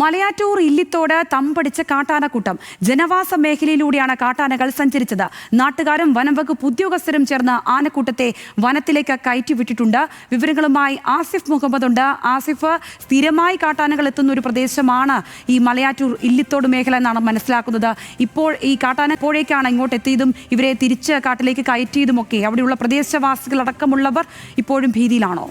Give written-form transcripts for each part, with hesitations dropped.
മലയാറ്റൂർ ഇല്ലിത്തോട് തമ്പടിച്ച കാട്ടാനക്കൂട്ടം ജനവാസ മേഖലയിലൂടെയാണ് കാട്ടാനകൾ സഞ്ചരിച്ചത്. നാട്ടുകാരും വനംവകുപ്പ് ഉദ്യോഗസ്ഥരും ചേർന്ന് ആനക്കൂട്ടത്തെ വനത്തിലേക്ക് കയറ്റിവിട്ടിട്ടുണ്ട്. വിവരങ്ങളുമായി ആസിഫ് മുഹമ്മദ് ഉണ്ട്. ആസിഫ്, സ്ഥിരമായി കാട്ടാനകൾ എത്തുന്ന ഒരു പ്രദേശമാണ് ഈ മലയാറ്റൂർ ഇല്ലിത്തോട് മേഖല എന്നാണ് മനസ്സിലാക്കുന്നത്. ഇപ്പോൾ ഈ കാട്ടാന എപ്പോഴേക്കാണ് ഇങ്ങോട്ട് എത്തിയതും ഇവരെ തിരിച്ച് കാട്ടിലേക്ക് കയറ്റിയതുമൊക്കെ അവിടെയുള്ള പ്രദേശവാസികളടക്കമുള്ളവർ ഇപ്പോഴും ഭീതിയിലാണോ?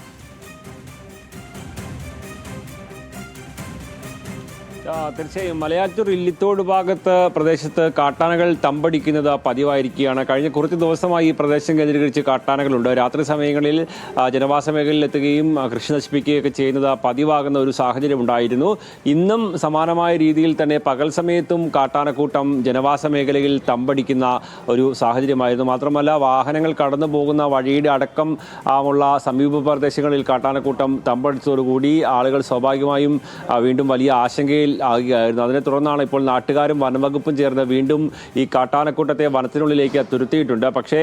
തീർച്ചയായും മലയാറ്റൂർ ഇല്ലിത്തോട് ഭാഗത്ത് പ്രദേശത്ത് കാട്ടാനകൾ തമ്പടിക്കുന്നത് പതിവായിരിക്കുകയാണ്. കഴിഞ്ഞ കുറച്ച് ദിവസമായി ഈ പ്രദേശം കേന്ദ്രീകരിച്ച് കാട്ടാനകളുണ്ട്. രാത്രി സമയങ്ങളിൽ ജനവാസ മേഖലയിൽ എത്തുകയും കൃഷി നശിപ്പിക്കുകയൊക്കെ ചെയ്യുന്നത് പതിവാകുന്ന ഒരു സാഹചര്യം ഉണ്ടായിരുന്നു. ഇന്നും സമാനമായ രീതിയിൽ തന്നെ പകൽ സമയത്തും കാട്ടാനക്കൂട്ടം ജനവാസ മേഖലയിൽ തമ്പടിക്കുന്ന ഒരു സാഹചര്യമായിരുന്നു. മാത്രമല്ല, വാഹനങ്ങൾ കടന്നു പോകുന്ന വഴിയുടെ അടക്കം ഉള്ള സമീപ പ്രദേശങ്ങളിൽ കാട്ടാനക്കൂട്ടം തമ്പടിച്ചതോടുകൂടി ആളുകൾ സ്വാഭാവികമായും വീണ്ടും വലിയ ആശങ്കയിൽ ആകുകയായിരുന്നു. അതിനെ തുടർന്നാണ് ഇപ്പോൾ നാട്ടുകാരും വനംവകുപ്പും ചേർന്ന് വീണ്ടും ഈ കാട്ടാനക്കൂട്ടത്തെ വനത്തിനുള്ളിലേക്ക് തുരുത്തിയിട്ടുണ്ട്. പക്ഷേ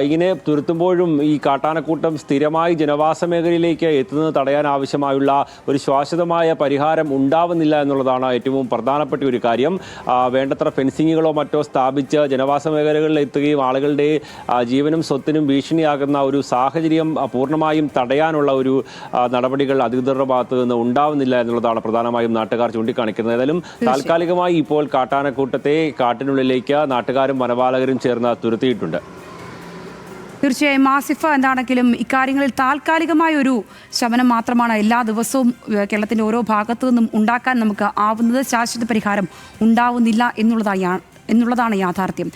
ഇങ്ങനെ തുരുത്തുമ്പോഴും ഈ കാട്ടാനക്കൂട്ടം സ്ഥിരമായി ജനവാസ മേഖലയിലേക്ക് എത്തുന്നത് തടയാൻ ആവശ്യമായുള്ള ഒരു ശാശ്വതമായ പരിഹാരം ഉണ്ടാവുന്നില്ല എന്നുള്ളതാണ് ഏറ്റവും പ്രധാനപ്പെട്ട ഒരു കാര്യം. വേണ്ടത്ര ഫെൻസിങ്ങുകളോ മറ്റോ സ്ഥാപിച്ച് ജനവാസ മേഖലകളിൽ എത്തുകയും ആളുകളുടെ ജീവനും സ്വത്തിനും ഭീഷണിയാകുന്ന ഒരു സാഹചര്യം പൂർണ്ണമായും തടയാനുള്ള ഒരു നടപടികൾ അധികൃതരുടെ ഭാഗത്തു നിന്ന് ഉണ്ടാവുന്നില്ല എന്നുള്ളതാണ് പ്രധാനമായും നാട്ടുകാർ ചൂണ്ടിക്കാണിക്കുന്നത്. ഏതായാലും താൽക്കാലികമായി ഇപ്പോൾ കാട്ടാനക്കൂട്ടത്തെ കാട്ടിനുള്ളിലേക്ക് നാട്ടുകാരും വനപാലകരും ചേർന്ന് തുരുത്തിയിട്ടുണ്ട്. തീർച്ചയായും ആസിഫ, എന്താണെങ്കിലും ഇക്കാര്യങ്ങളിൽ താൽക്കാലികമായ ഒരു ശമനം മാത്രമാണ് എല്ലാ ദിവസവും കേരളത്തിൻ്റെ ഓരോ ഭാഗത്തു നിന്നും ഉണ്ടാക്കാൻ നമുക്ക് ആവുന്നത്. ശാശ്വത പരിഹാരം ഉണ്ടാവുന്നില്ല എന്നുള്ളതാണ് യാഥാർത്ഥ്യം.